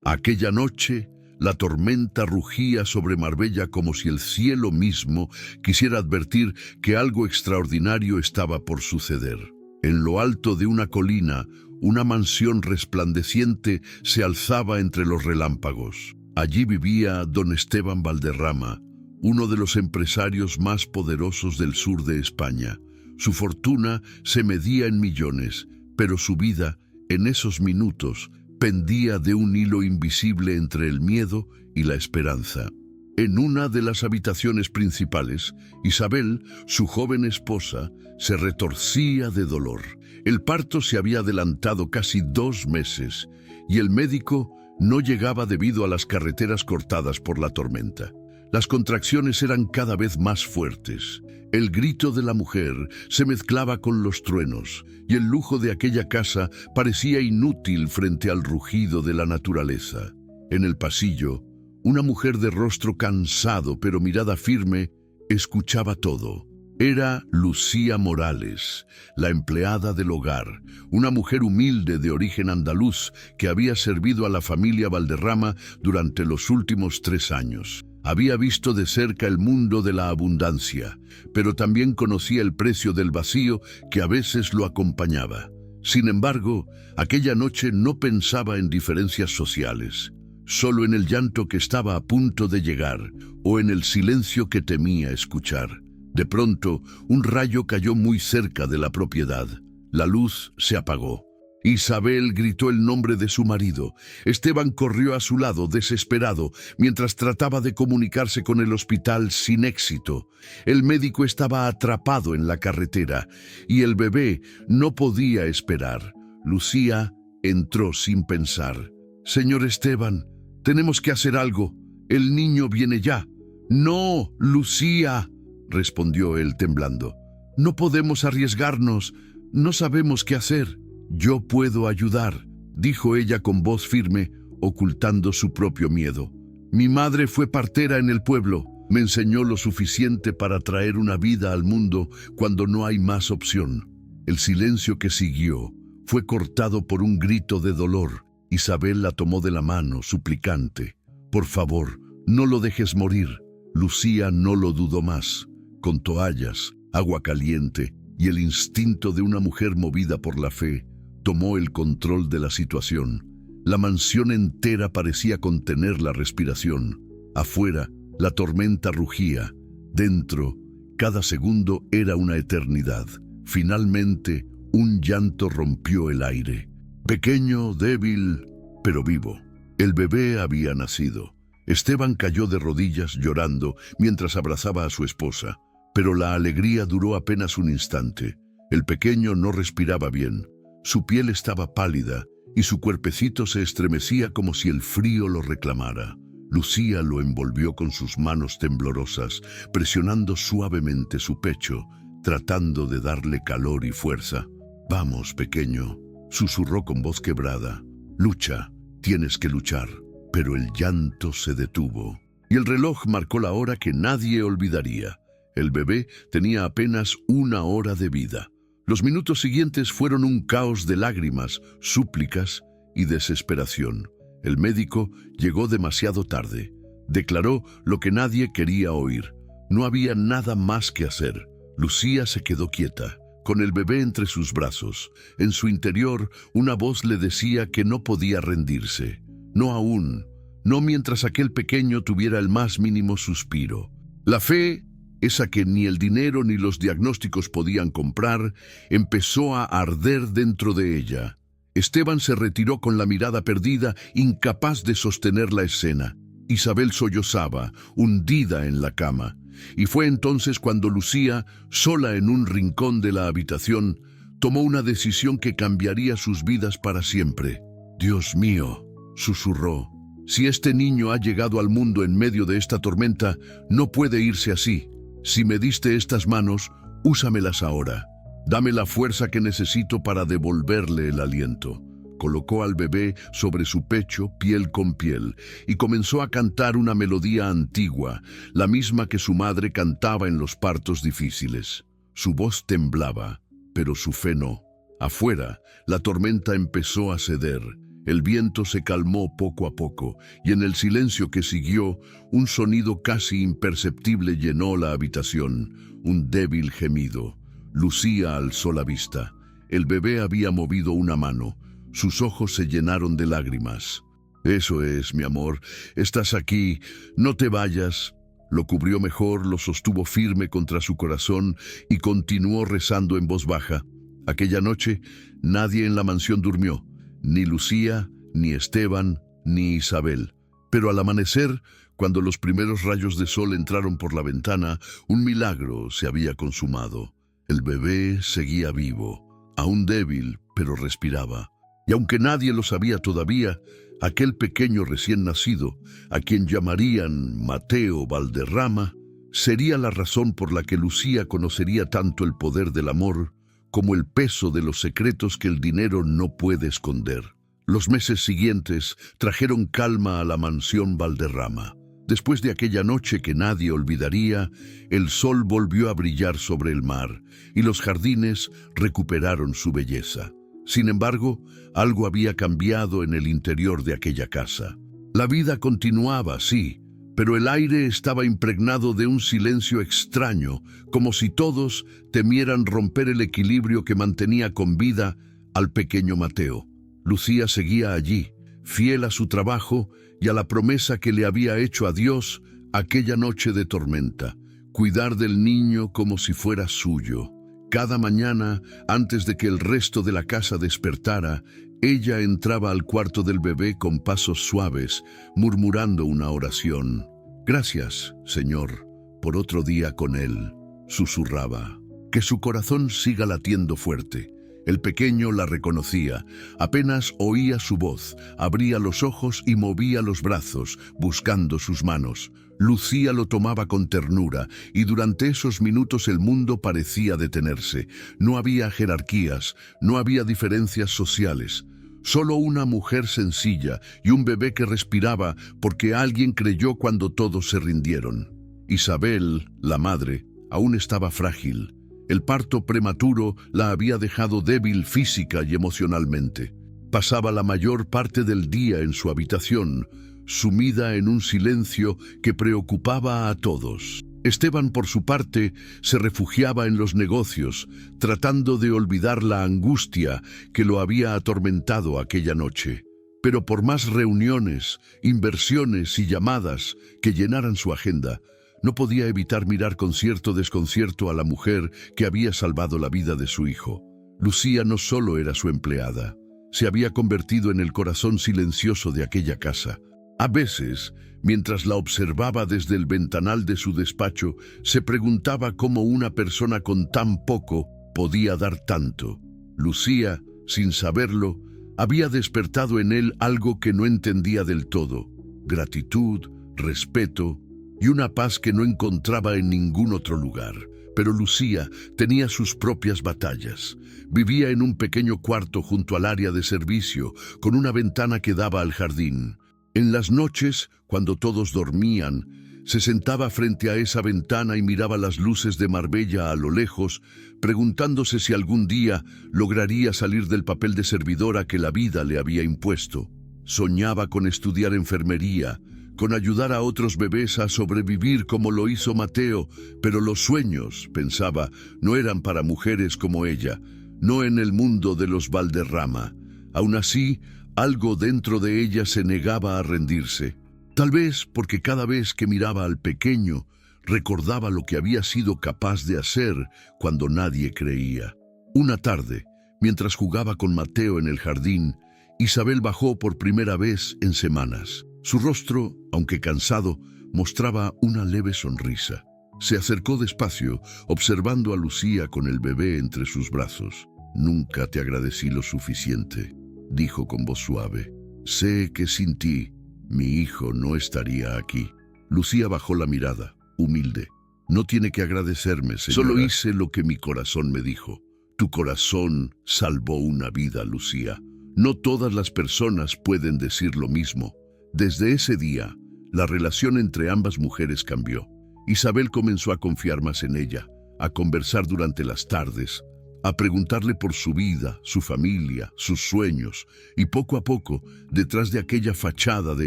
Aquella noche, la tormenta rugía sobre Marbella como si el cielo mismo quisiera advertir que algo extraordinario estaba por suceder. En lo alto de una colina, una mansión resplandeciente se alzaba entre los relámpagos. Allí vivía don Esteban Valderrama, uno de los empresarios más poderosos del sur de España. Su fortuna se medía en millones, pero su vida, en esos minutos, pendía de un hilo invisible entre el miedo y la esperanza. En una de las habitaciones principales, Isabel, su joven esposa, se retorcía de dolor. El parto se había adelantado casi 2 meses y el médico no llegaba debido a las carreteras cortadas por la tormenta. Las contracciones eran cada vez más fuertes. El grito de la mujer se mezclaba con los truenos y el lujo de aquella casa parecía inútil frente al rugido de la naturaleza. En el pasillo, una mujer de rostro cansado pero mirada firme escuchaba todo. Era Lucía Morales, la empleada del hogar, una mujer humilde de origen andaluz que había servido a la familia Valderrama durante los últimos 3 años. Había visto de cerca el mundo de la abundancia, pero también conocía el precio del vacío que a veces lo acompañaba. Sin embargo, aquella noche no pensaba en diferencias sociales, solo en el llanto que estaba a punto de llegar o en el silencio que temía escuchar. De pronto, un rayo cayó muy cerca de la propiedad. La luz se apagó. Isabel gritó el nombre de su marido. Esteban corrió a su lado, desesperado, mientras trataba de comunicarse con el hospital sin éxito. El médico estaba atrapado en la carretera y el bebé no podía esperar. Lucía entró sin pensar. «Señor Esteban, tenemos que hacer algo. El niño viene ya». «No, Lucía», respondió él temblando. «No podemos arriesgarnos. No sabemos qué hacer». «Yo puedo ayudar», dijo ella con voz firme, ocultando su propio miedo. «Mi madre fue partera en el pueblo. Me enseñó lo suficiente para traer una vida al mundo cuando no hay más opción». El silencio que siguió fue cortado por un grito de dolor. Isabel la tomó de la mano, suplicante. «Por favor, no lo dejes morir». Lucía no lo dudó más. Con toallas, agua caliente y el instinto de una mujer movida por la fe, tomó el control de la situación. La mansión entera parecía contener la respiración. Afuera, la tormenta rugía. Dentro, cada segundo era una eternidad. Finalmente, un llanto rompió el aire. Pequeño, débil, pero vivo. El bebé había nacido. Esteban cayó de rodillas llorando mientras abrazaba a su esposa, pero la alegría duró apenas un instante. El pequeño no respiraba bien. Su piel estaba pálida y su cuerpecito se estremecía como si el frío lo reclamara. Lucía lo envolvió con sus manos temblorosas, presionando suavemente su pecho, tratando de darle calor y fuerza. «Vamos, pequeño», susurró con voz quebrada. «Lucha, tienes que luchar». Pero el llanto se detuvo y el reloj marcó la hora que nadie olvidaría. El bebé tenía apenas 1 hora de vida. Los minutos siguientes fueron un caos de lágrimas, súplicas y desesperación. El médico llegó demasiado tarde. Declaró lo que nadie quería oír. No había nada más que hacer. Lucía se quedó quieta, con el bebé entre sus brazos. En su interior, una voz le decía que no podía rendirse. No aún, no mientras aquel pequeño tuviera el más mínimo suspiro. La fe, esa que ni el dinero ni los diagnósticos podían comprar, empezó a arder dentro de ella. Esteban se retiró con la mirada perdida, incapaz de sostener la escena. Isabel sollozaba, hundida en la cama. Y fue entonces cuando Lucía, sola en un rincón de la habitación, tomó una decisión que cambiaría sus vidas para siempre. «Dios mío», susurró, «si este niño ha llegado al mundo en medio de esta tormenta, no puede irse así. Si me diste estas manos, úsamelas ahora. Dame la fuerza que necesito para devolverle el aliento». Colocó al bebé sobre su pecho, piel con piel, y comenzó a cantar una melodía antigua, la misma que su madre cantaba en los partos difíciles. Su voz temblaba, pero su fe no. Afuera, la tormenta empezó a ceder. El viento se calmó poco a poco, y en el silencio que siguió, un sonido casi imperceptible llenó la habitación, un débil gemido. Lucía alzó la vista. El bebé había movido una mano. Sus ojos se llenaron de lágrimas. «Eso es, mi amor. Estás aquí. No te vayas». Lo cubrió mejor, lo sostuvo firme contra su corazón y continuó rezando en voz baja. Aquella noche, nadie en la mansión durmió. Ni Lucía, ni Esteban, ni Isabel. Pero al amanecer, cuando los primeros rayos de sol entraron por la ventana, un milagro se había consumado. El bebé seguía vivo, aún débil, pero respiraba. Y aunque nadie lo sabía todavía, aquel pequeño recién nacido, a quien llamarían Mateo Valderrama, sería la razón por la que Lucía conocería tanto el poder del amor como el peso de los secretos que el dinero no puede esconder. Los meses siguientes trajeron calma a la mansión Valderrama. Después de aquella noche que nadie olvidaría, el sol volvió a brillar sobre el mar y los jardines recuperaron su belleza. Sin embargo, algo había cambiado en el interior de aquella casa. La vida continuaba, sí, pero el aire estaba impregnado de un silencio extraño, como si todos temieran romper el equilibrio que mantenía con vida al pequeño Mateo. Lucía seguía allí, fiel a su trabajo y a la promesa que le había hecho a Dios aquella noche de tormenta, cuidar del niño como si fuera suyo. Cada mañana, antes de que el resto de la casa despertara, ella entraba al cuarto del bebé con pasos suaves, murmurando una oración. «Gracias, Señor, por otro día con él», susurraba. «Que su corazón siga latiendo fuerte». El pequeño la reconocía. Apenas oía su voz, abría los ojos y movía los brazos, buscando sus manos. Lucía lo tomaba con ternura, y durante esos minutos el mundo parecía detenerse. No había jerarquías, no había diferencias sociales. Solo una mujer sencilla y un bebé que respiraba porque alguien creyó cuando todos se rindieron. Isabel, la madre, aún estaba frágil. El parto prematuro la había dejado débil física y emocionalmente. Pasaba la mayor parte del día en su habitación, sumida en un silencio que preocupaba a todos. Esteban, por su parte, se refugiaba en los negocios, tratando de olvidar la angustia que lo había atormentado aquella noche. Pero por más reuniones, inversiones y llamadas que llenaran su agenda, no podía evitar mirar con cierto desconcierto a la mujer que había salvado la vida de su hijo. Lucía no solo era su empleada, se había convertido en el corazón silencioso de aquella casa. A veces, mientras la observaba desde el ventanal de su despacho, se preguntaba cómo una persona con tan poco podía dar tanto. Lucía, sin saberlo, había despertado en él algo que no entendía del todo: gratitud, respeto y una paz que no encontraba en ningún otro lugar. Pero Lucía tenía sus propias batallas. Vivía en un pequeño cuarto junto al área de servicio, con una ventana que daba al jardín. En las noches, cuando todos dormían, se sentaba frente a esa ventana y miraba las luces de Marbella a lo lejos, preguntándose si algún día lograría salir del papel de servidora que la vida le había impuesto. Soñaba con estudiar enfermería, con ayudar a otros bebés a sobrevivir como lo hizo Mateo, pero los sueños, pensaba, no eran para mujeres como ella, no en el mundo de los Valderrama. Aún así, algo dentro de ella se negaba a rendirse. Tal vez porque cada vez que miraba al pequeño, recordaba lo que había sido capaz de hacer cuando nadie creía. Una tarde, mientras jugaba con Mateo en el jardín, Isabel bajó por primera vez en semanas. Su rostro, aunque cansado, mostraba una leve sonrisa. Se acercó despacio, observando a Lucía con el bebé entre sus brazos. «Nunca te agradecí lo suficiente», dijo con voz suave. «Sé que sin ti, mi hijo no estaría aquí». Lucía bajó la mirada, humilde. «No tiene que agradecerme, señora. Solo hice lo que mi corazón me dijo». «Tu corazón salvó una vida, Lucía. No todas las personas pueden decir lo mismo». Desde ese día, la relación entre ambas mujeres cambió. Isabel comenzó a confiar más en ella, a conversar durante las tardes, a preguntarle por su vida, su familia, sus sueños, y poco a poco, detrás de aquella fachada de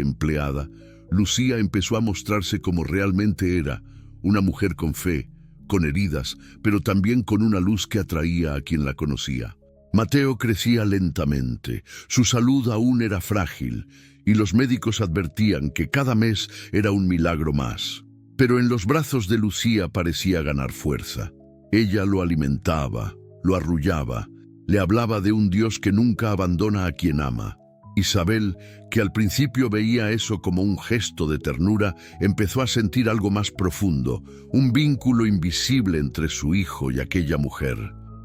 empleada, Lucía empezó a mostrarse como realmente era, una mujer con fe, con heridas, pero también con una luz que atraía a quien la conocía. Mateo crecía lentamente, su salud aún era frágil, y los médicos advertían que cada mes era un milagro más. Pero en los brazos de Lucía parecía ganar fuerza. Ella lo alimentaba, lo arrullaba, le hablaba de un Dios que nunca abandona a quien ama. Isabel, que al principio veía eso como un gesto de ternura, empezó a sentir algo más profundo, un vínculo invisible entre su hijo y aquella mujer.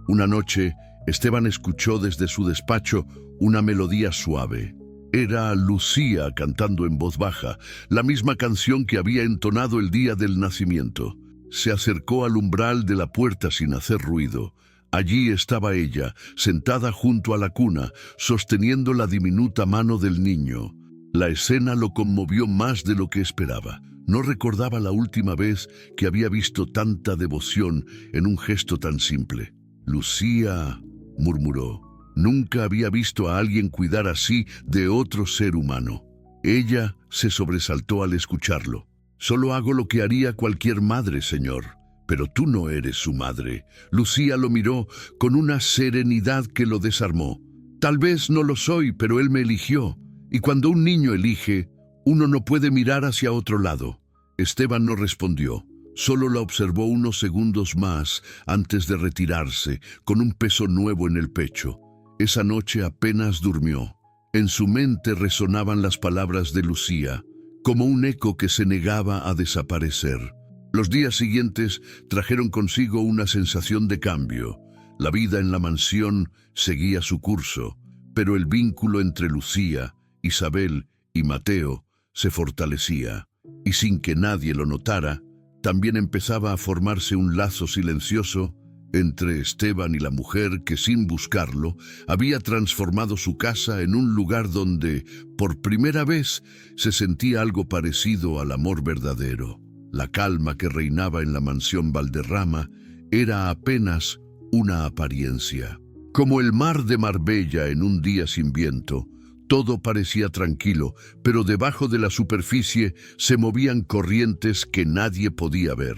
Una noche, Esteban escuchó desde su despacho una melodía suave. Era Lucía cantando en voz baja, la misma canción que había entonado el día del nacimiento. Se acercó al umbral de la puerta sin hacer ruido. Allí estaba ella, sentada junto a la cuna, sosteniendo la diminuta mano del niño. La escena lo conmovió más de lo que esperaba. No recordaba la última vez que había visto tanta devoción en un gesto tan simple. «Lucía», murmuró, «nunca había visto a alguien cuidar así de otro ser humano». Ella se sobresaltó al escucharlo. «Solo hago lo que haría cualquier madre, señor. Pero tú no eres su madre». Lucía lo miró con una serenidad que lo desarmó. «Tal vez no lo soy, pero él me eligió. Y cuando un niño elige, uno no puede mirar hacia otro lado». Esteban no respondió. Solo la observó unos segundos más antes de retirarse, con un peso nuevo en el pecho. Esa noche apenas durmió. En su mente resonaban las palabras de Lucía, como un eco que se negaba a desaparecer. Los días siguientes trajeron consigo una sensación de cambio. La vida en la mansión seguía su curso, pero el vínculo entre Lucía, Isabel y Mateo se fortalecía. Y sin que nadie lo notara, también empezaba a formarse un lazo silencioso entre Esteban y la mujer que, sin buscarlo, había transformado su casa en un lugar donde, por primera vez, se sentía algo parecido al amor verdadero. La calma que reinaba en la mansión Valderrama era apenas una apariencia. Como el mar de Marbella en un día sin viento, todo parecía tranquilo, pero debajo de la superficie se movían corrientes que nadie podía ver.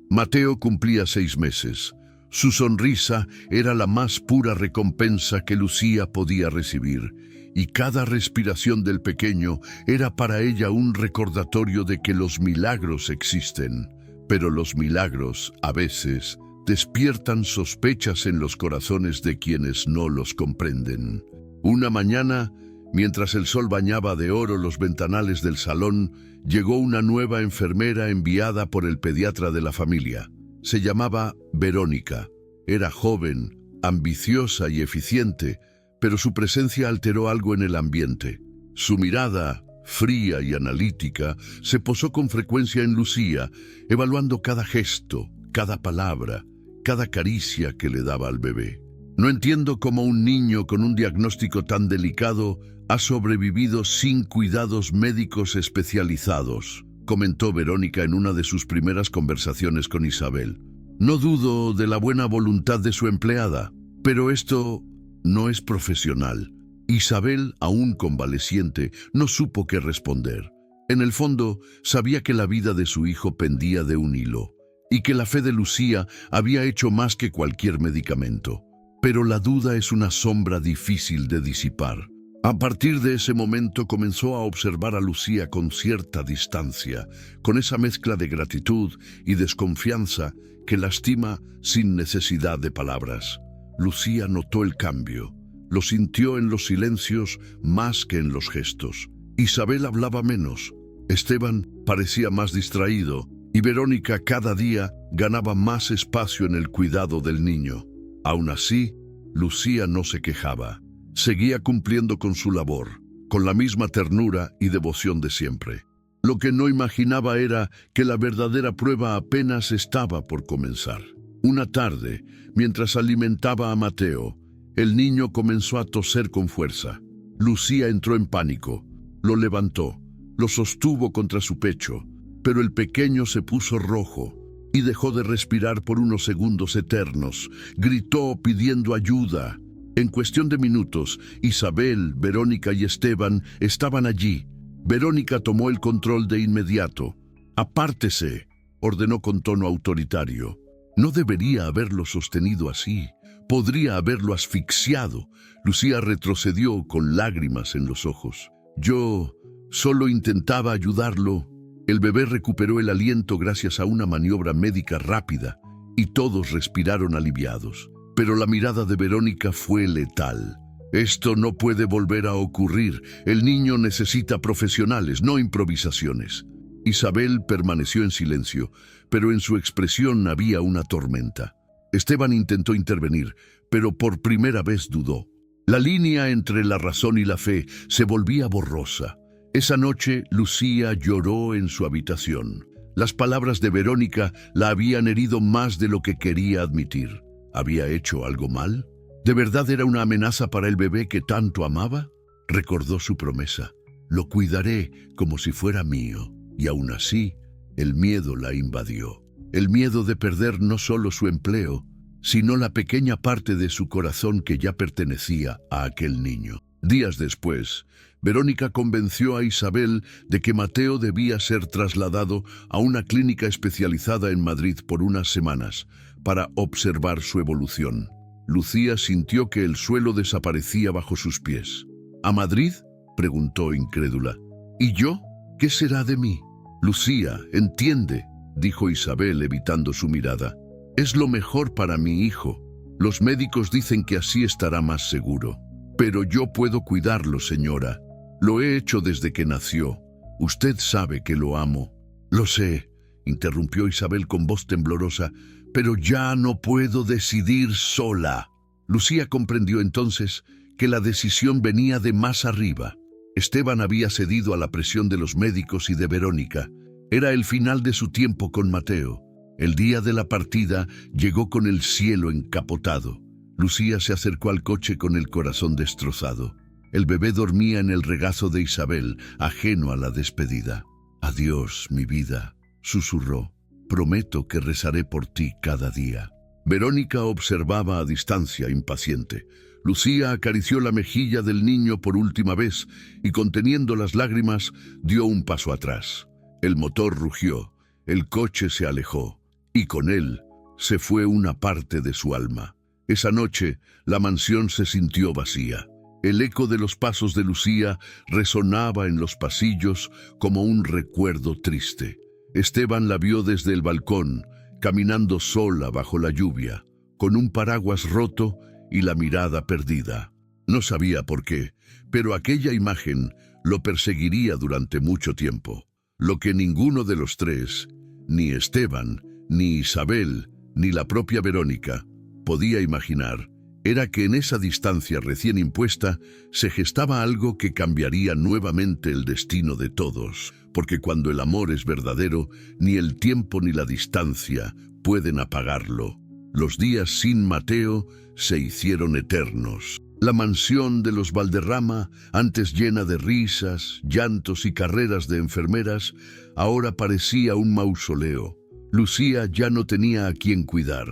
Mateo cumplía 6 meses. Su sonrisa era la más pura recompensa que Lucía podía recibir, y cada respiración del pequeño era para ella un recordatorio de que los milagros existen. Pero los milagros, a veces, despiertan sospechas en los corazones de quienes no los comprenden. Una mañana, mientras el sol bañaba de oro los ventanales del salón, llegó una nueva enfermera enviada por el pediatra de la familia. Se llamaba Verónica. Era joven, ambiciosa y eficiente, pero su presencia alteró algo en el ambiente. Su mirada, fría y analítica, se posó con frecuencia en Lucía, evaluando cada gesto, cada palabra, cada caricia que le daba al bebé. «No entiendo cómo un niño con un diagnóstico tan delicado ha sobrevivido sin cuidados médicos especializados», comentó Verónica en una de sus primeras conversaciones con Isabel. «No dudo de la buena voluntad de su empleada, pero esto no es profesional». Isabel, aún convaleciente, no supo qué responder. En el fondo, sabía que la vida de su hijo pendía de un hilo, y que la fe de Lucía había hecho más que cualquier medicamento. Pero la duda es una sombra difícil de disipar. A partir de ese momento comenzó a observar a Lucía con cierta distancia, con esa mezcla de gratitud y desconfianza que lastima sin necesidad de palabras. Lucía notó el cambio, lo sintió en los silencios más que en los gestos. Isabel hablaba menos, Esteban parecía más distraído y Verónica cada día ganaba más espacio en el cuidado del niño. Aún así, Lucía no se quejaba. Seguía cumpliendo con su labor, con la misma ternura y devoción de siempre. Lo que no imaginaba era que la verdadera prueba apenas estaba por comenzar. Una tarde, mientras alimentaba a Mateo, el niño comenzó a toser con fuerza. Lucía entró en pánico, lo levantó, lo sostuvo contra su pecho, pero el pequeño se puso rojo. y dejó de respirar por unos segundos eternos. Gritó pidiendo ayuda. En cuestión de minutos, Isabel, Verónica y Esteban estaban allí. Verónica tomó el control de inmediato. «Apártese», ordenó con tono autoritario. No debería haberlo sostenido así. Podría haberlo asfixiado. Lucía retrocedió con lágrimas en los ojos. «Yo solo intentaba ayudarlo». El bebé recuperó el aliento gracias a una maniobra médica rápida y todos respiraron aliviados. Pero la mirada de Verónica fue letal. «Esto no puede volver a ocurrir. El niño necesita profesionales, no improvisaciones». Isabel permaneció en silencio, pero en su expresión había una tormenta. Esteban intentó intervenir, pero por primera vez dudó. La línea entre la razón y la fe se volvía borrosa. Esa noche, Lucía lloró en su habitación. Las palabras de Verónica la habían herido más de lo que quería admitir. ¿Había hecho algo mal? ¿De verdad era una amenaza para el bebé que tanto amaba? Recordó su promesa. «Lo cuidaré como si fuera mío». Y aún así, el miedo la invadió. El miedo de perder no solo su empleo, sino la pequeña parte de su corazón que ya pertenecía a aquel niño. Días después, Verónica convenció a Isabel de que Mateo debía ser trasladado a una clínica especializada en Madrid por unas semanas para observar su evolución. Lucía sintió que el suelo desaparecía bajo sus pies. «¿A Madrid?», preguntó incrédula. «¿Y yo? ¿Qué será de mí?». «Lucía, entiende», dijo Isabel evitando su mirada. «Es lo mejor para mi hijo. Los médicos dicen que así estará más seguro. Pero yo puedo cuidarlo, señora. Lo he hecho desde que nació. Usted sabe que lo amo». «Lo sé», interrumpió Isabel con voz temblorosa, «pero ya no puedo decidir sola». Lucía comprendió entonces que la decisión venía de más arriba. Esteban había cedido a la presión de los médicos y de Verónica. Era el final de su tiempo con Mateo. El día de la partida llegó con el cielo encapotado. Lucía se acercó al coche con el corazón destrozado. El bebé dormía en el regazo de Isabel, ajeno a la despedida. «Adiós, mi vida», susurró. «Prometo que rezaré por ti cada día». Verónica observaba a distancia, impaciente. Lucía acarició la mejilla del niño por última vez y, conteniendo las lágrimas, dio un paso atrás. El motor rugió, el coche se alejó, y con él se fue una parte de su alma. Esa noche, la mansión se sintió vacía. El eco de los pasos de Lucía resonaba en los pasillos como un recuerdo triste. Esteban la vio desde el balcón, caminando sola bajo la lluvia, con un paraguas roto y la mirada perdida. No sabía por qué, pero aquella imagen lo perseguiría durante mucho tiempo. Lo que ninguno de los tres, ni Esteban, ni Isabel, ni la propia Verónica, podía imaginar, era que en esa distancia recién impuesta se gestaba algo que cambiaría nuevamente el destino de todos, porque cuando el amor es verdadero, ni el tiempo ni la distancia pueden apagarlo. Los días sin Mateo se hicieron eternos. La mansión de los Valderrama, antes llena de risas, llantos y carreras de enfermeras, ahora parecía un mausoleo. Lucía ya no tenía a quien cuidar.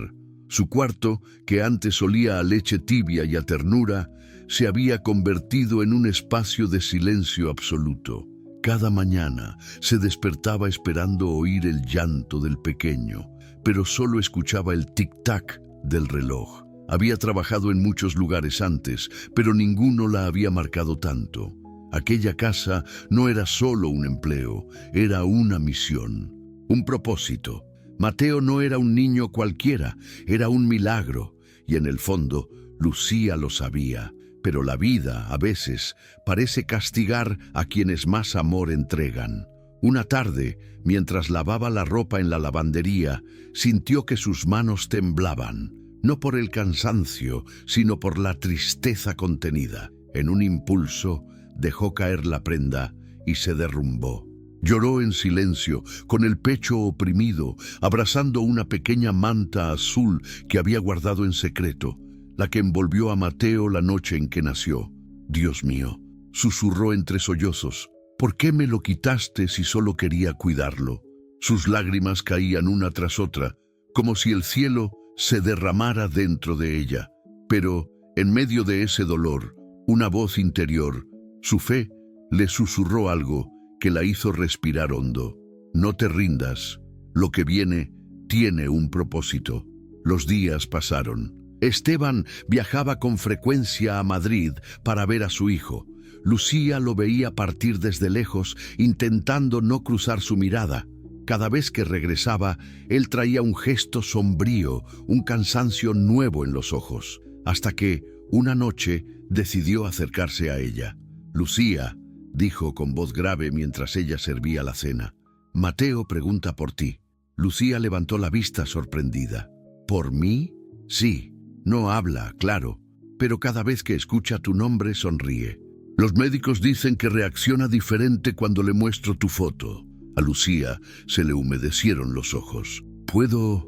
Su cuarto, que antes olía a leche tibia y a ternura, se había convertido en un espacio de silencio absoluto. Cada mañana se despertaba esperando oír el llanto del pequeño, pero solo escuchaba el tic-tac del reloj. Había trabajado en muchos lugares antes, pero ninguno la había marcado tanto. Aquella casa no era solo un empleo, era una misión, un propósito. Mateo no era un niño cualquiera, era un milagro, y en el fondo Lucía lo sabía. Pero la vida, a veces, parece castigar a quienes más amor entregan. Una tarde, mientras lavaba la ropa en la lavandería, sintió que sus manos temblaban, no por el cansancio, sino por la tristeza contenida. En un impulso, dejó caer la prenda y se derrumbó. Lloró en silencio, con el pecho oprimido, abrazando una pequeña manta azul que había guardado en secreto, la que envolvió a Mateo la noche en que nació. «Dios mío», susurró entre sollozos, «¿por qué me lo quitaste si solo quería cuidarlo?» Sus lágrimas caían una tras otra, como si el cielo se derramara dentro de ella. Pero, en medio de ese dolor, una voz interior, su fe, le susurró algo que la hizo respirar hondo. No te rindas. Lo que viene tiene un propósito. Los días pasaron. Esteban viajaba con frecuencia a Madrid para ver a su hijo. Lucía lo veía partir desde lejos, intentando no cruzar su mirada. Cada vez que regresaba, él traía un gesto sombrío, un cansancio nuevo en los ojos, hasta que, una noche, decidió acercarse a ella. «Lucía», dijo con voz grave mientras ella servía la cena, «Mateo pregunta por ti». Lucía levantó la vista sorprendida. «¿Por mí?» «Sí. No habla, claro, pero cada vez que escucha tu nombre sonríe. Los médicos dicen que reacciona diferente cuando le muestro tu foto». A Lucía se le humedecieron los ojos. ¿Puedo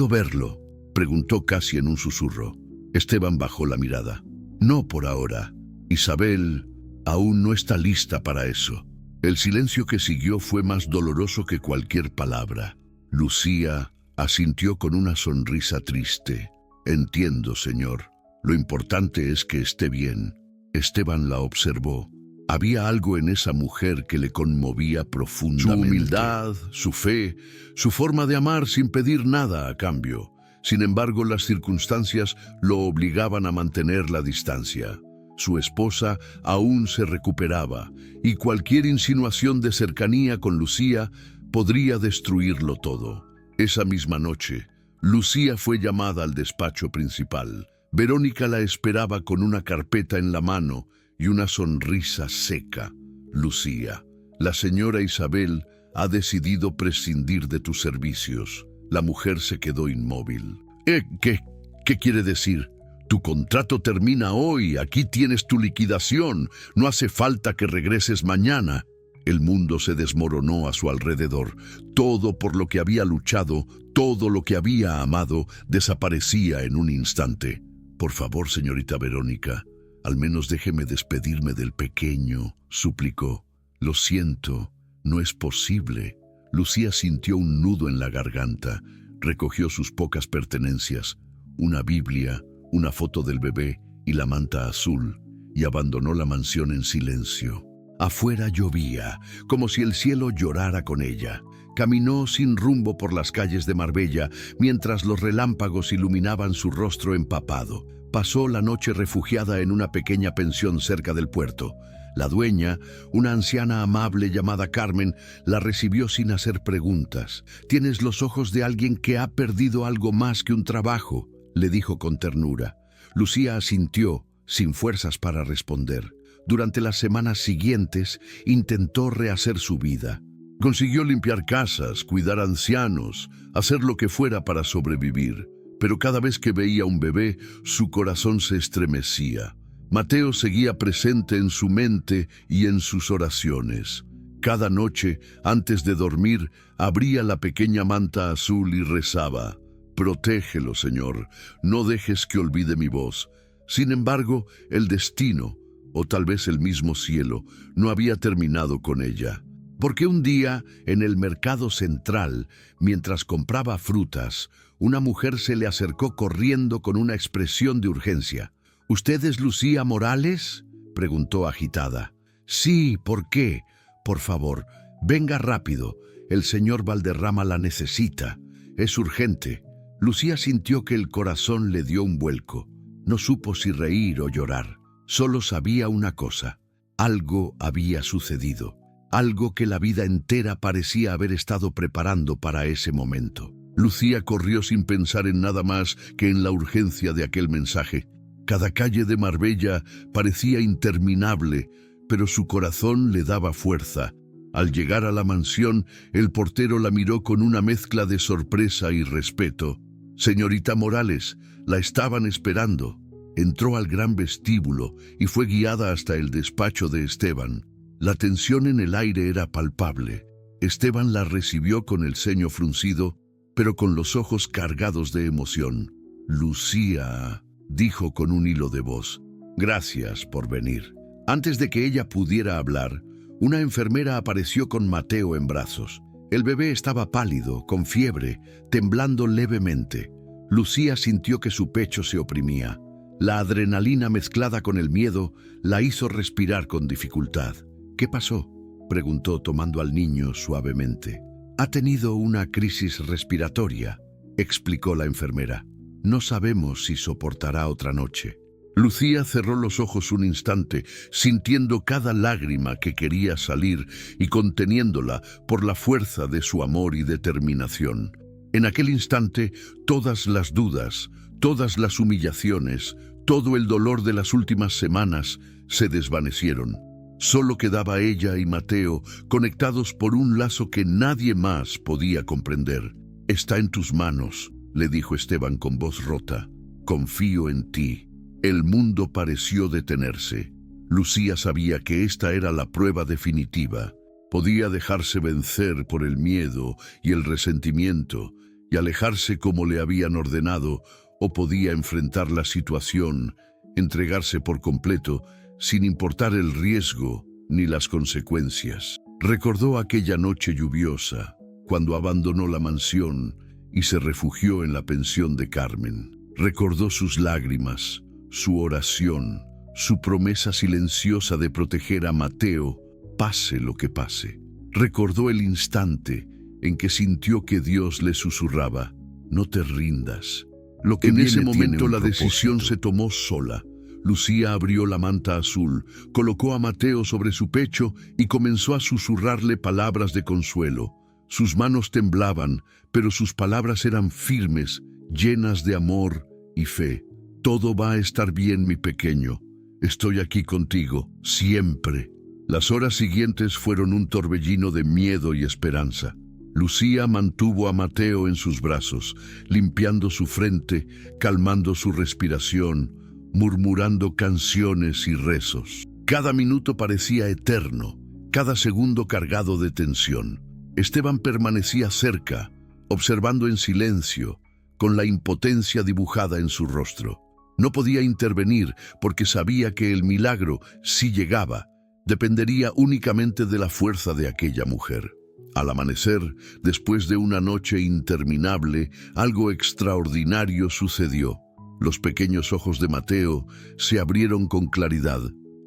verlo?», preguntó casi en un susurro. Esteban bajó la mirada. «No por ahora. Isabel aún no está lista para eso». El silencio que siguió fue más doloroso que cualquier palabra. Lucía asintió con una sonrisa triste. «Entiendo, señor. Lo importante es que esté bien». Esteban la observó. Había algo en esa mujer que le conmovía profundamente. Su humildad, su fe, su forma de amar sin pedir nada a cambio. Sin embargo, las circunstancias lo obligaban a mantener la distancia. Su esposa aún se recuperaba, y cualquier insinuación de cercanía con Lucía podría destruirlo todo. Esa misma noche, Lucía fue llamada al despacho principal. Verónica la esperaba con una carpeta en la mano y una sonrisa seca. «Lucía, la señora Isabel ha decidido prescindir de tus servicios». La mujer se quedó inmóvil. ¿Qué quiere decir? Tu contrato termina hoy, aquí tienes tu liquidación, no hace falta que regreses mañana. El mundo se desmoronó a su alrededor. Todo por lo que había luchado, todo lo que había amado, desaparecía en un instante. «Por favor, señorita Verónica, al menos déjeme despedirme del pequeño», suplicó. «Lo siento, no es posible». Lucía sintió un nudo en la garganta. Recogió sus pocas pertenencias, una Biblia, una foto del bebé y la manta azul, y abandonó la mansión en silencio. Afuera llovía, como si el cielo llorara con ella. Caminó sin rumbo por las calles de Marbella, mientras los relámpagos iluminaban su rostro empapado. Pasó la noche refugiada en una pequeña pensión cerca del puerto. La dueña, una anciana amable llamada Carmen, la recibió sin hacer preguntas. «Tienes los ojos de alguien que ha perdido algo más que un trabajo», le dijo con ternura. Lucía asintió, sin fuerzas para responder. Durante las semanas siguientes, intentó rehacer su vida. Consiguió limpiar casas, cuidar ancianos, hacer lo que fuera para sobrevivir. Pero cada vez que veía un bebé, su corazón se estremecía. Mateo seguía presente en su mente y en sus oraciones. Cada noche, antes de dormir, abría la pequeña manta azul y rezaba: «Protégelo, Señor, no dejes que olvide mi voz». Sin embargo, el destino, o tal vez el mismo cielo, no había terminado con ella. Porque un día, en el mercado central, mientras compraba frutas, una mujer se le acercó corriendo con una expresión de urgencia. «¿Usted es Lucía Morales?», preguntó agitada. «Sí, ¿por qué? Por favor, venga rápido. El señor Valderrama la necesita. Es urgente». Lucía sintió que el corazón le dio un vuelco. No supo si reír o llorar. Solo sabía una cosa: algo había sucedido. Algo que la vida entera parecía haber estado preparando para ese momento. Lucía corrió sin pensar en nada más que en la urgencia de aquel mensaje. Cada calle de Marbella parecía interminable, pero su corazón le daba fuerza. Al llegar a la mansión, el portero la miró con una mezcla de sorpresa y respeto. «Señorita Morales, la estaban esperando». Entró al gran vestíbulo y fue guiada hasta el despacho de Esteban. La tensión en el aire era palpable. Esteban la recibió con el ceño fruncido, pero con los ojos cargados de emoción. «Lucía», dijo con un hilo de voz, «gracias por venir». Antes de que ella pudiera hablar, una enfermera apareció con Mateo en brazos. El bebé estaba pálido, con fiebre, temblando levemente. Lucía sintió que su pecho se oprimía. La adrenalina mezclada con el miedo la hizo respirar con dificultad. «¿Qué pasó?», preguntó tomando al niño suavemente. «Ha tenido una crisis respiratoria», explicó la enfermera. «No sabemos si soportará otra noche». Lucía cerró los ojos un instante, sintiendo cada lágrima que quería salir y conteniéndola por la fuerza de su amor y determinación. En aquel instante, todas las dudas, todas las humillaciones, todo el dolor de las últimas semanas se desvanecieron. Solo quedaba ella y Mateo, conectados por un lazo que nadie más podía comprender. «Está en tus manos», le dijo Esteban con voz rota. «Confío en ti». El mundo pareció detenerse. Lucía sabía que esta era la prueba definitiva. Podía dejarse vencer por el miedo y el resentimiento y alejarse como le habían ordenado, o podía enfrentar la situación, entregarse por completo, sin importar el riesgo ni las consecuencias. Recordó aquella noche lluviosa, cuando abandonó la mansión y se refugió en la pensión de Carmen. Recordó sus lágrimas, su oración, su promesa silenciosa de proteger a Mateo, pase lo que pase. Recordó el instante en que sintió que Dios le susurraba: «No te rindas». Lo que en ese momento la decisión se tomó sola. Lucía abrió la manta azul, colocó a Mateo sobre su pecho y comenzó a susurrarle palabras de consuelo. Sus manos temblaban, pero sus palabras eran firmes, llenas de amor y fe. «Todo va a estar bien, mi pequeño. Estoy aquí contigo, siempre». Las horas siguientes fueron un torbellino de miedo y esperanza. Lucía mantuvo a Mateo en sus brazos, limpiando su frente, calmando su respiración, murmurando canciones y rezos. Cada minuto parecía eterno, cada segundo cargado de tensión. Esteban permanecía cerca, observando en silencio, con la impotencia dibujada en su rostro. No podía intervenir porque sabía que el milagro, si llegaba, dependería únicamente de la fuerza de aquella mujer. Al amanecer, después de una noche interminable, algo extraordinario sucedió. Los pequeños ojos de Mateo se abrieron con claridad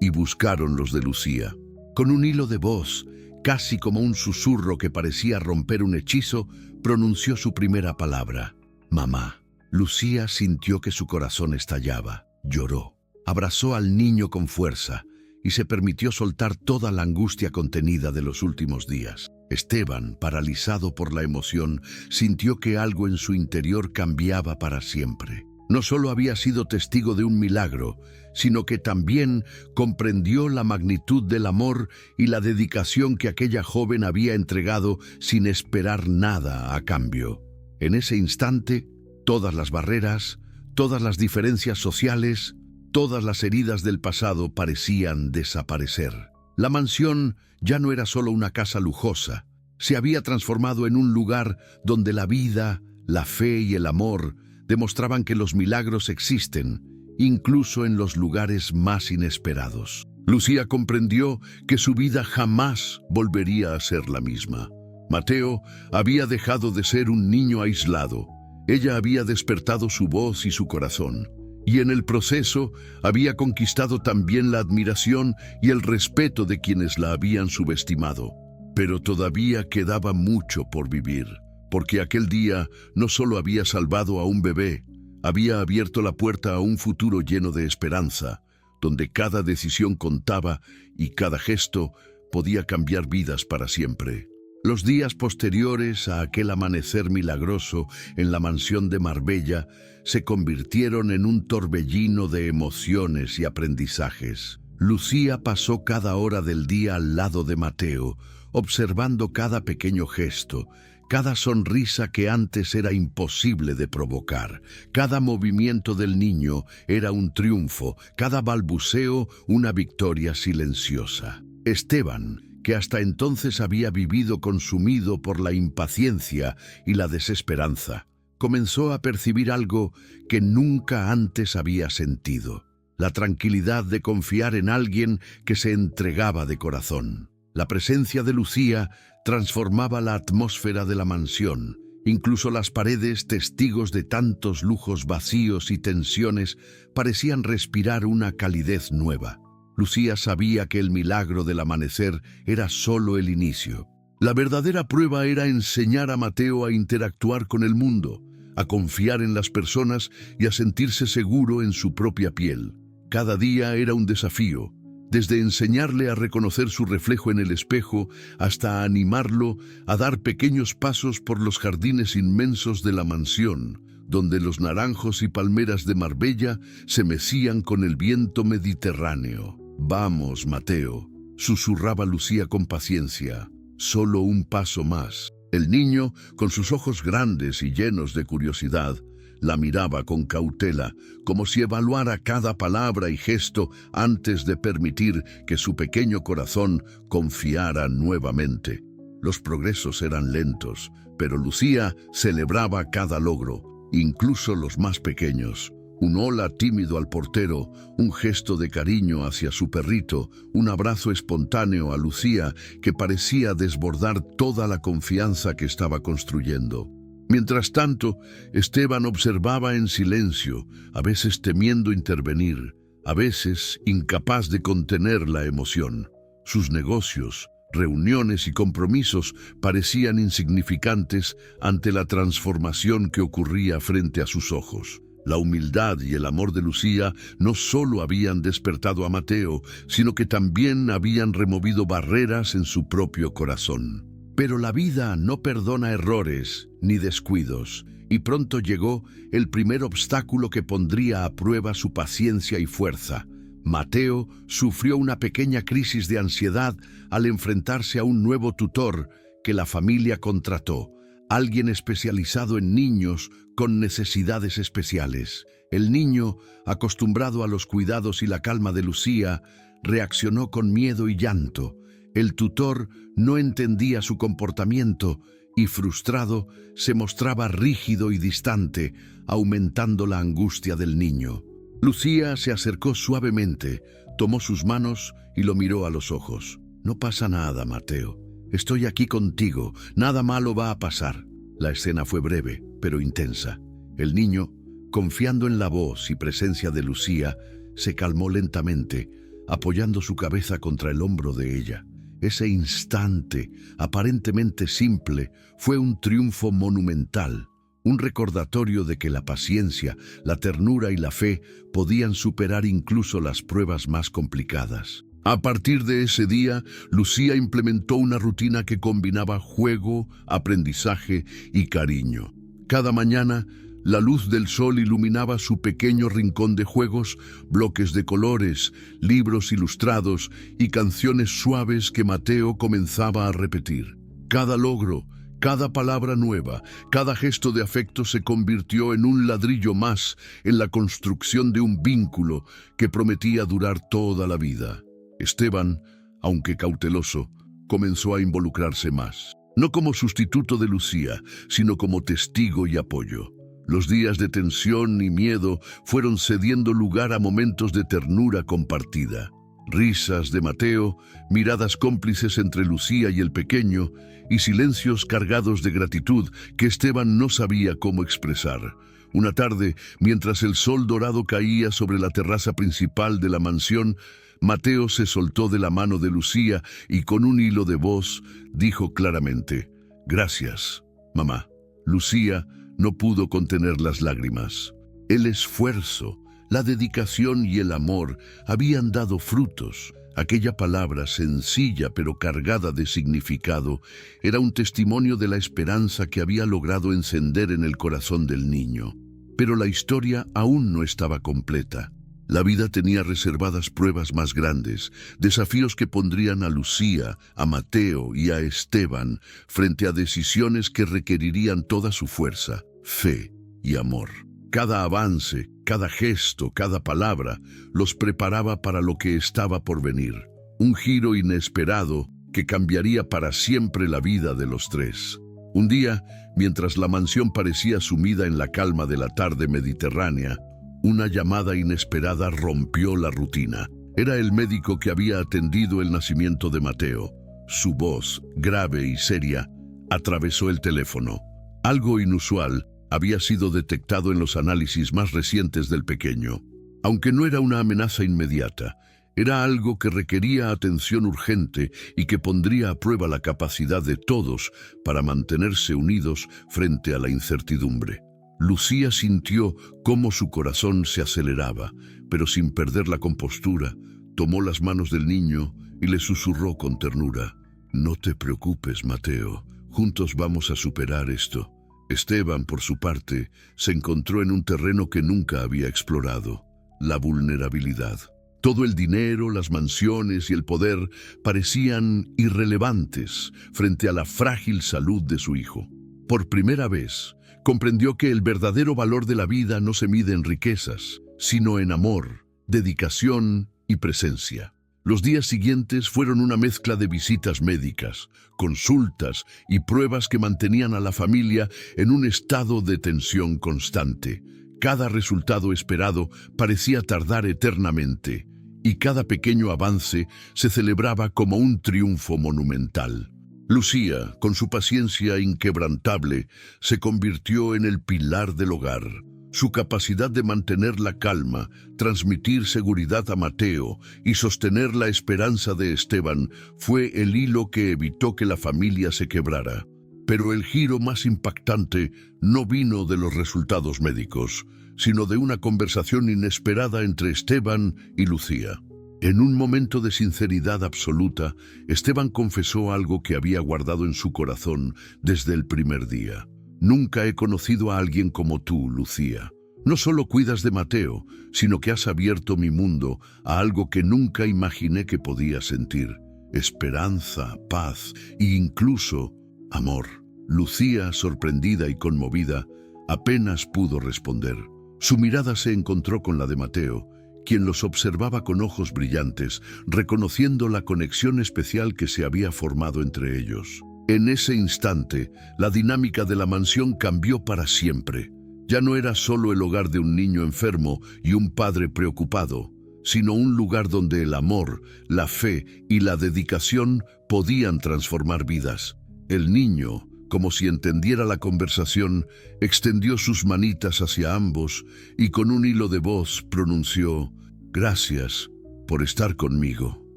y buscaron los de Lucía. Con un hilo de voz, casi como un susurro que parecía romper un hechizo, pronunció su primera palabra: «Mamá». Lucía sintió que su corazón estallaba. Lloró. Abrazó al niño con fuerza y se permitió soltar toda la angustia contenida de los últimos días. Esteban, paralizado por la emoción, sintió que algo en su interior cambiaba para siempre. No solo había sido testigo de un milagro, sino que también comprendió la magnitud del amor y la dedicación que aquella joven había entregado sin esperar nada a cambio. En ese instante, todas las barreras, todas las diferencias sociales, todas las heridas del pasado parecían desaparecer. La mansión ya no era solo una casa lujosa, se había transformado en un lugar donde la vida, la fe y el amor demostraban que los milagros existen, incluso en los lugares más inesperados. Lucía comprendió que su vida jamás volvería a ser la misma. Mateo había dejado de ser un niño aislado. Ella había despertado su voz y su corazón, y en el proceso había conquistado también la admiración y el respeto de quienes la habían subestimado. Pero todavía quedaba mucho por vivir, porque aquel día no solo había salvado a un bebé, había abierto la puerta a un futuro lleno de esperanza, donde cada decisión contaba y cada gesto podía cambiar vidas para siempre. Los días posteriores a aquel amanecer milagroso en la mansión de Marbella se convirtieron en un torbellino de emociones y aprendizajes. Lucía pasó cada hora del día al lado de Mateo, observando cada pequeño gesto, cada sonrisa que antes era imposible de provocar. Cada movimiento del niño era un triunfo, cada balbuceo una victoria silenciosa. Esteban, que hasta entonces había vivido consumido por la impaciencia y la desesperanza, comenzó a percibir algo que nunca antes había sentido: la tranquilidad de confiar en alguien que se entregaba de corazón. La presencia de Lucía transformaba la atmósfera de la mansión. Incluso las paredes, testigos de tantos lujos vacíos y tensiones, parecían respirar una calidez nueva. Lucía sabía que el milagro del amanecer era solo el inicio. La verdadera prueba era enseñar a Mateo a interactuar con el mundo, a confiar en las personas y a sentirse seguro en su propia piel. Cada día era un desafío, desde enseñarle a reconocer su reflejo en el espejo hasta animarlo a dar pequeños pasos por los jardines inmensos de la mansión, donde los naranjos y palmeras de Marbella se mecían con el viento mediterráneo. «Vamos, Mateo», susurraba Lucía con paciencia, «solo un paso más». El niño, con sus ojos grandes y llenos de curiosidad, la miraba con cautela, como si evaluara cada palabra y gesto antes de permitir que su pequeño corazón confiara nuevamente. Los progresos eran lentos, pero Lucía celebraba cada logro, incluso los más pequeños. Un hola tímido al portero, un gesto de cariño hacia su perrito, un abrazo espontáneo a Lucía que parecía desbordar toda la confianza que estaba construyendo. Mientras tanto, Esteban observaba en silencio, a veces temiendo intervenir, a veces incapaz de contener la emoción. Sus negocios, reuniones y compromisos parecían insignificantes ante la transformación que ocurría frente a sus ojos. La humildad y el amor de Lucía no solo habían despertado a Mateo, sino que también habían removido barreras en su propio corazón. Pero la vida no perdona errores ni descuidos, y pronto llegó el primer obstáculo que pondría a prueba su paciencia y fuerza. Mateo sufrió una pequeña crisis de ansiedad al enfrentarse a un nuevo tutor que la familia contrató, alguien especializado en niños con necesidades especiales. El niño, acostumbrado a los cuidados y la calma de Lucía, reaccionó con miedo y llanto. El tutor no entendía su comportamiento y, frustrado, se mostraba rígido y distante, aumentando la angustia del niño. Lucía se acercó suavemente, tomó sus manos y lo miró a los ojos. «No pasa nada, Mateo. Estoy aquí contigo. Nada malo va a pasar». La escena fue breve, pero intensa. El niño, confiando en la voz y presencia de Lucía, se calmó lentamente, apoyando su cabeza contra el hombro de ella. Ese instante, aparentemente simple, fue un triunfo monumental, un recordatorio de que la paciencia, la ternura y la fe podían superar incluso las pruebas más complicadas. A partir de ese día, Lucía implementó una rutina que combinaba juego, aprendizaje y cariño. Cada mañana, la luz del sol iluminaba su pequeño rincón de juegos, bloques de colores, libros ilustrados y canciones suaves que Mateo comenzaba a repetir. Cada logro, cada palabra nueva, cada gesto de afecto se convirtió en un ladrillo más en la construcción de un vínculo que prometía durar toda la vida. Esteban, aunque cauteloso, comenzó a involucrarse más. No como sustituto de Lucía, sino como testigo y apoyo. Los días de tensión y miedo fueron cediendo lugar a momentos de ternura compartida. Risas de Mateo, miradas cómplices entre Lucía y el pequeño, y silencios cargados de gratitud que Esteban no sabía cómo expresar. Una tarde, mientras el sol dorado caía sobre la terraza principal de la mansión, Mateo se soltó de la mano de Lucía y con un hilo de voz dijo claramente: «Gracias, mamá». Lucía no pudo contener las lágrimas. El esfuerzo, la dedicación y el amor habían dado frutos. Aquella palabra sencilla pero cargada de significado era un testimonio de la esperanza que había logrado encender en el corazón del niño. Pero la historia aún no estaba completa. La vida tenía reservadas pruebas más grandes, desafíos que pondrían a Lucía, a Mateo y a Esteban frente a decisiones que requerirían toda su fuerza, fe y amor. Cada avance, cada gesto, cada palabra los preparaba para lo que estaba por venir. Un giro inesperado que cambiaría para siempre la vida de los tres. Un día, mientras la mansión parecía sumida en la calma de la tarde mediterránea, una llamada inesperada rompió la rutina. Era el médico que había atendido el nacimiento de Mateo. Su voz, grave y seria, atravesó el teléfono. Algo inusual había sido detectado en los análisis más recientes del pequeño. Aunque no era una amenaza inmediata, era algo que requería atención urgente y que pondría a prueba la capacidad de todos para mantenerse unidos frente a la incertidumbre. Lucía sintió cómo su corazón se aceleraba, pero sin perder la compostura, tomó las manos del niño y le susurró con ternura: «No te preocupes, Mateo, juntos vamos a superar esto». Esteban, por su parte, se encontró en un terreno que nunca había explorado: la vulnerabilidad. Todo el dinero, las mansiones y el poder parecían irrelevantes frente a la frágil salud de su hijo. Por primera vez, comprendió que el verdadero valor de la vida no se mide en riquezas, sino en amor, dedicación y presencia. Los días siguientes fueron una mezcla de visitas médicas, consultas y pruebas que mantenían a la familia en un estado de tensión constante. Cada resultado esperado parecía tardar eternamente, y cada pequeño avance se celebraba como un triunfo monumental. Lucía, con su paciencia inquebrantable, se convirtió en el pilar del hogar. Su capacidad de mantener la calma, transmitir seguridad a Mateo y sostener la esperanza de Esteban fue el hilo que evitó que la familia se quebrara. Pero el giro más impactante no vino de los resultados médicos, sino de una conversación inesperada entre Esteban y Lucía. En un momento de sinceridad absoluta, Esteban confesó algo que había guardado en su corazón desde el primer día. «Nunca he conocido a alguien como tú, Lucía. No solo cuidas de Mateo, sino que has abierto mi mundo a algo que nunca imaginé que podía sentir: esperanza, paz e incluso amor». Lucía, sorprendida y conmovida, apenas pudo responder. Su mirada se encontró con la de Mateo, quien los observaba con ojos brillantes, reconociendo la conexión especial que se había formado entre ellos. En ese instante, la dinámica de la mansión cambió para siempre. Ya no era solo el hogar de un niño enfermo y un padre preocupado, sino un lugar donde el amor, la fe y la dedicación podían transformar vidas. El niño, como si entendiera la conversación, extendió sus manitas hacia ambos y con un hilo de voz pronunció: «Gracias por estar conmigo».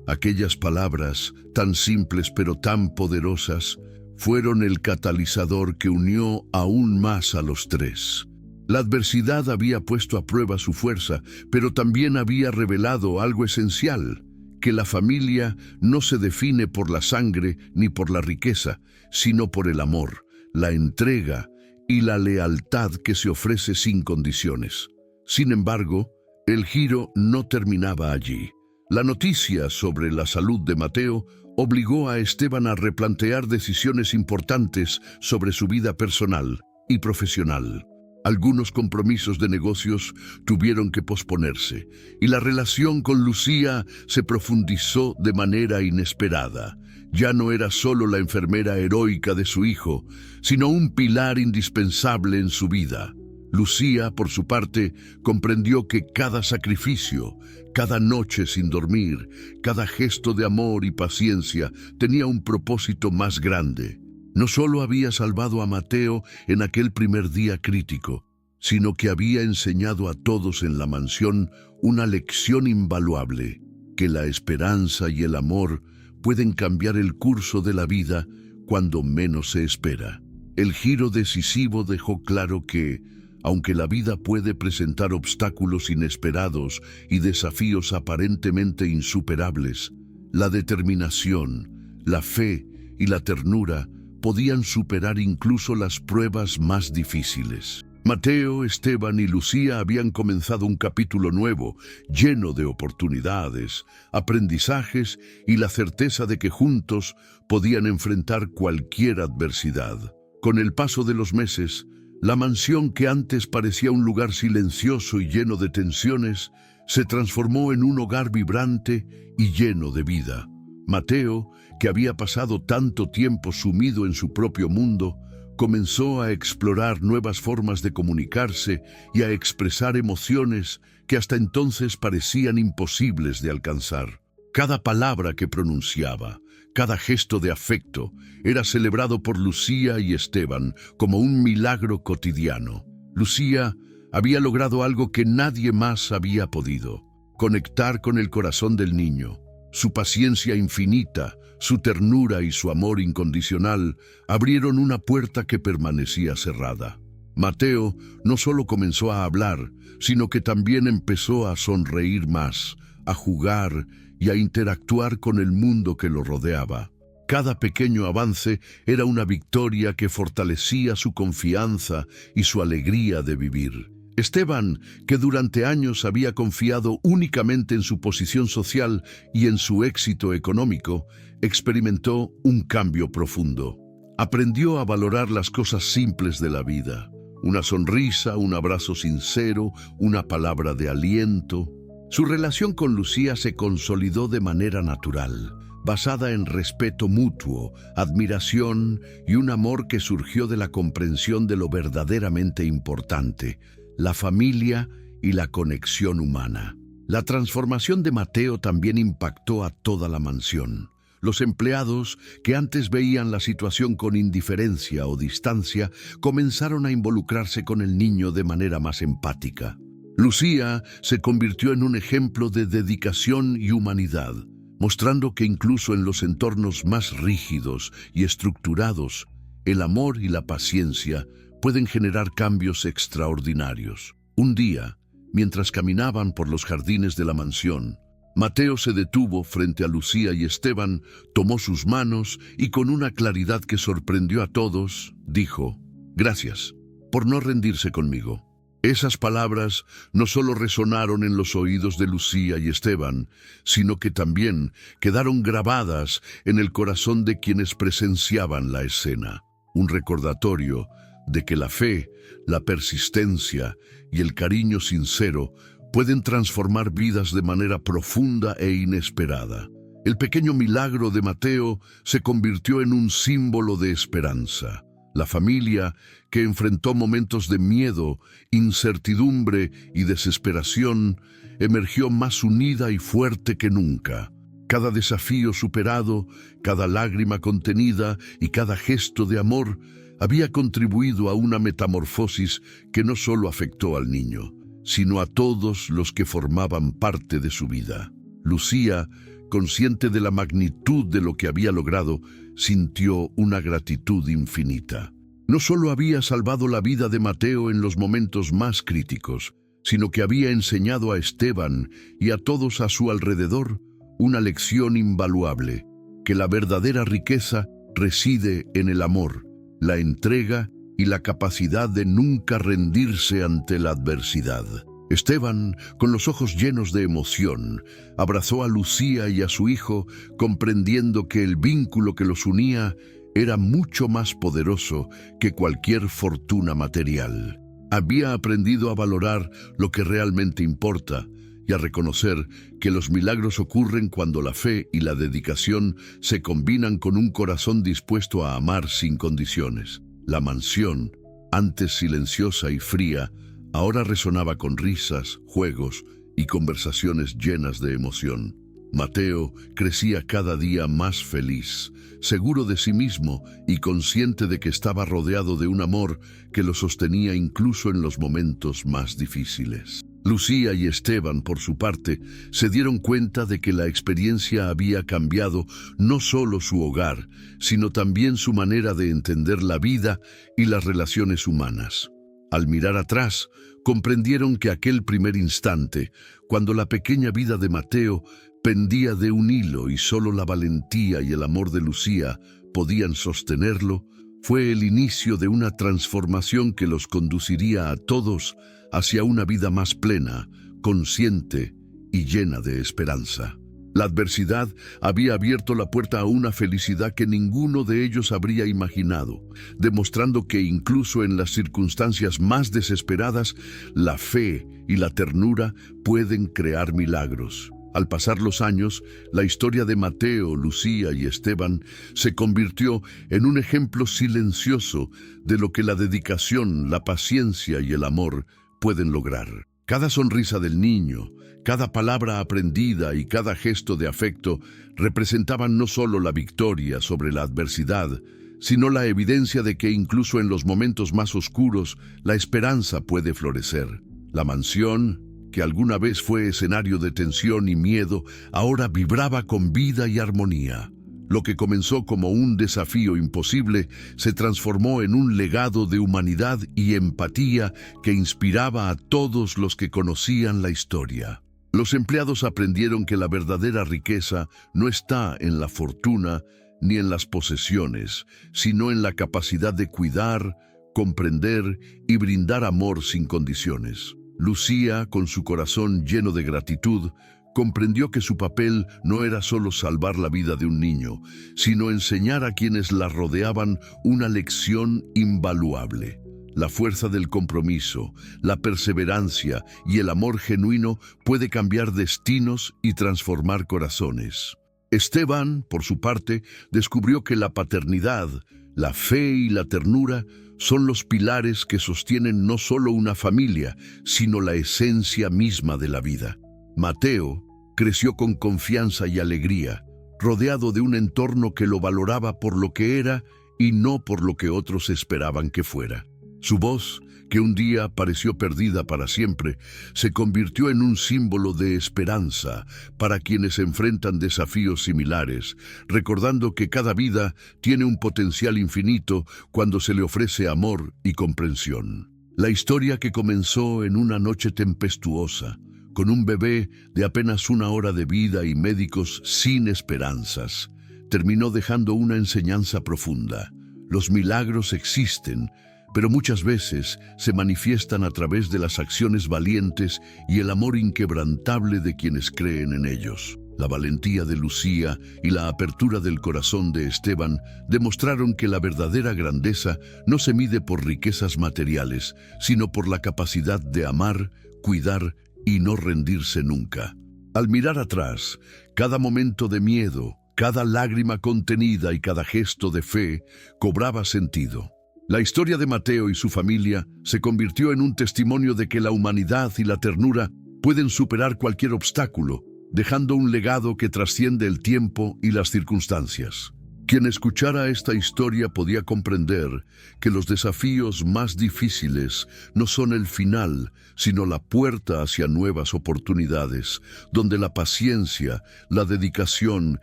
Aquellas palabras, tan simples pero tan poderosas, fueron el catalizador que unió aún más a los tres. La adversidad había puesto a prueba su fuerza, pero también había revelado algo esencial: que la familia no se define por la sangre ni por la riqueza, sino por el amor, la entrega y la lealtad que se ofrece sin condiciones. Sin embargo, el giro no terminaba allí. La noticia sobre la salud de Mateo obligó a Esteban a replantear decisiones importantes sobre su vida personal y profesional. Algunos compromisos de negocios tuvieron que posponerse, y la relación con Lucía se profundizó de manera inesperada. Ya no era solo la enfermera heroica de su hijo, sino un pilar indispensable en su vida. Lucía, por su parte, comprendió que cada sacrificio, cada noche sin dormir, cada gesto de amor y paciencia tenía un propósito más grande. No solo había salvado a Mateo en aquel primer día crítico, sino que había enseñado a todos en la mansión una lección invaluable: que la esperanza y el amor pueden cambiar el curso de la vida cuando menos se espera. El giro decisivo dejó claro que, aunque la vida puede presentar obstáculos inesperados y desafíos aparentemente insuperables, la determinación, la fe y la ternura podían superar incluso las pruebas más difíciles. Mateo, Esteban y Lucía habían comenzado un capítulo nuevo, lleno de oportunidades, aprendizajes y la certeza de que juntos podían enfrentar cualquier adversidad. Con el paso de los meses, la mansión, que antes parecía un lugar silencioso y lleno de tensiones, se transformó en un hogar vibrante y lleno de vida. Mateo, que había pasado tanto tiempo sumido en su propio mundo, comenzó a explorar nuevas formas de comunicarse y a expresar emociones que hasta entonces parecían imposibles de alcanzar. Cada palabra que pronunciaba, cada gesto de afecto, era celebrado por Lucía y Esteban como un milagro cotidiano. Lucía había logrado algo que nadie más había podido: conectar con el corazón del niño. Su paciencia infinita, su ternura y su amor incondicional abrieron una puerta que permanecía cerrada. Mateo no solo comenzó a hablar, sino que también empezó a sonreír más, a jugar y a interactuar con el mundo que lo rodeaba. Cada pequeño avance era una victoria que fortalecía su confianza y su alegría de vivir. Esteban, que durante años había confiado únicamente en su posición social y en su éxito económico, experimentó un cambio profundo. Aprendió a valorar las cosas simples de la vida: una sonrisa, un abrazo sincero, una palabra de aliento. Su relación con Lucía se consolidó de manera natural, basada en respeto mutuo, admiración y un amor que surgió de la comprensión de lo verdaderamente importante: la familia y la conexión humana. La transformación de Mateo también impactó a toda la mansión. Los empleados, que antes veían la situación con indiferencia o distancia, comenzaron a involucrarse con el niño de manera más empática. Lucía se convirtió en un ejemplo de dedicación y humanidad, mostrando que incluso en los entornos más rígidos y estructurados, el amor y la paciencia pueden generar cambios extraordinarios. Un día, mientras caminaban por los jardines de la mansión, Mateo se detuvo frente a Lucía y Esteban, tomó sus manos y con una claridad que sorprendió a todos, dijo: «Gracias por no rendirse conmigo». Esas palabras no solo resonaron en los oídos de Lucía y Esteban, sino que también quedaron grabadas en el corazón de quienes presenciaban la escena. Un recordatorio de que la fe, la persistencia y el cariño sincero pueden transformar vidas de manera profunda e inesperada. El pequeño milagro de Mateo se convirtió en un símbolo de esperanza. La familia, que enfrentó momentos de miedo, incertidumbre y desesperación, emergió más unida y fuerte que nunca. Cada desafío superado, cada lágrima contenida y cada gesto de amor había contribuido a una metamorfosis que no solo afectó al niño, sino a todos los que formaban parte de su vida. Lucía, consciente de la magnitud de lo que había logrado, sintió una gratitud infinita. No solo había salvado la vida de Mateo en los momentos más críticos, sino que había enseñado a Esteban y a todos a su alrededor una lección invaluable: que la verdadera riqueza reside en el amor, la entrega y la capacidad de nunca rendirse ante la adversidad. Esteban, con los ojos llenos de emoción, abrazó a Lucía y a su hijo, comprendiendo que el vínculo que los unía era mucho más poderoso que cualquier fortuna material. Había aprendido a valorar lo que realmente importa y a reconocer que los milagros ocurren cuando la fe y la dedicación se combinan con un corazón dispuesto a amar sin condiciones. La mansión, antes silenciosa y fría, ahora resonaba con risas, juegos y conversaciones llenas de emoción. Mateo crecía cada día más feliz, seguro de sí mismo y consciente de que estaba rodeado de un amor que lo sostenía incluso en los momentos más difíciles. Lucía y Esteban, por su parte, se dieron cuenta de que la experiencia había cambiado no solo su hogar, sino también su manera de entender la vida y las relaciones humanas. Al mirar atrás, comprendieron que aquel primer instante, cuando la pequeña vida de Mateo pendía de un hilo y solo la valentía y el amor de Lucía podían sostenerlo, fue el inicio de una transformación que los conduciría a todos hacia una vida más plena, consciente y llena de esperanza. La adversidad había abierto la puerta a una felicidad que ninguno de ellos habría imaginado, demostrando que incluso en las circunstancias más desesperadas, la fe y la ternura pueden crear milagros. Al pasar los años, la historia de Mateo, Lucía y Esteban se convirtió en un ejemplo silencioso de lo que la dedicación, la paciencia y el amor pueden lograr. Cada sonrisa del niño, cada palabra aprendida y cada gesto de afecto representaban no solo la victoria sobre la adversidad, sino la evidencia de que incluso en los momentos más oscuros la esperanza puede florecer. La mansión, que alguna vez fue escenario de tensión y miedo, ahora vibraba con vida y armonía. Lo que comenzó como un desafío imposible se transformó en un legado de humanidad y empatía que inspiraba a todos los que conocían la historia. Los empleados aprendieron que la verdadera riqueza no está en la fortuna ni en las posesiones, sino en la capacidad de cuidar, comprender y brindar amor sin condiciones. Lucía, con su corazón lleno de gratitud, comprendió que su papel no era solo salvar la vida de un niño, sino enseñar a quienes la rodeaban una lección invaluable. La fuerza del compromiso, la perseverancia y el amor genuino puede cambiar destinos y transformar corazones. Esteban, por su parte, descubrió que la paternidad, la fe y la ternura son los pilares que sostienen no solo una familia, sino la esencia misma de la vida. Mateo creció con confianza y alegría, rodeado de un entorno que lo valoraba por lo que era y no por lo que otros esperaban que fuera. Su voz, que un día pareció perdida para siempre, se convirtió en un símbolo de esperanza para quienes enfrentan desafíos similares, recordando que cada vida tiene un potencial infinito cuando se le ofrece amor y comprensión. La historia, que comenzó en una noche tempestuosa, con un bebé de apenas 1 hora de vida y médicos sin esperanzas, terminó dejando una enseñanza profunda. Los milagros existen, pero muchas veces se manifiestan a través de las acciones valientes y el amor inquebrantable de quienes creen en ellos. La valentía de Lucía y la apertura del corazón de Esteban demostraron que la verdadera grandeza no se mide por riquezas materiales, sino por la capacidad de amar, cuidar y no rendirse nunca. Al mirar atrás, cada momento de miedo, cada lágrima contenida y cada gesto de fe cobraba sentido. La historia de Mateo y su familia se convirtió en un testimonio de que la humanidad y la ternura pueden superar cualquier obstáculo, dejando un legado que trasciende el tiempo y las circunstancias. Quien escuchara esta historia podía comprender que los desafíos más difíciles no son el final, sino la puerta hacia nuevas oportunidades, donde la paciencia, la dedicación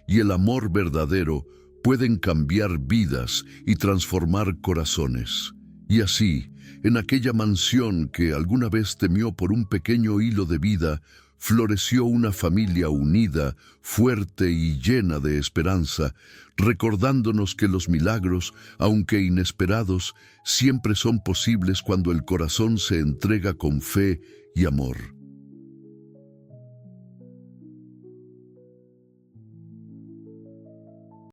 y el amor verdadero pueden cambiar vidas y transformar corazones. Y así, en aquella mansión que alguna vez temió por un pequeño hilo de vida, floreció una familia unida, fuerte y llena de esperanza, recordándonos que los milagros, aunque inesperados, siempre son posibles cuando el corazón se entrega con fe y amor.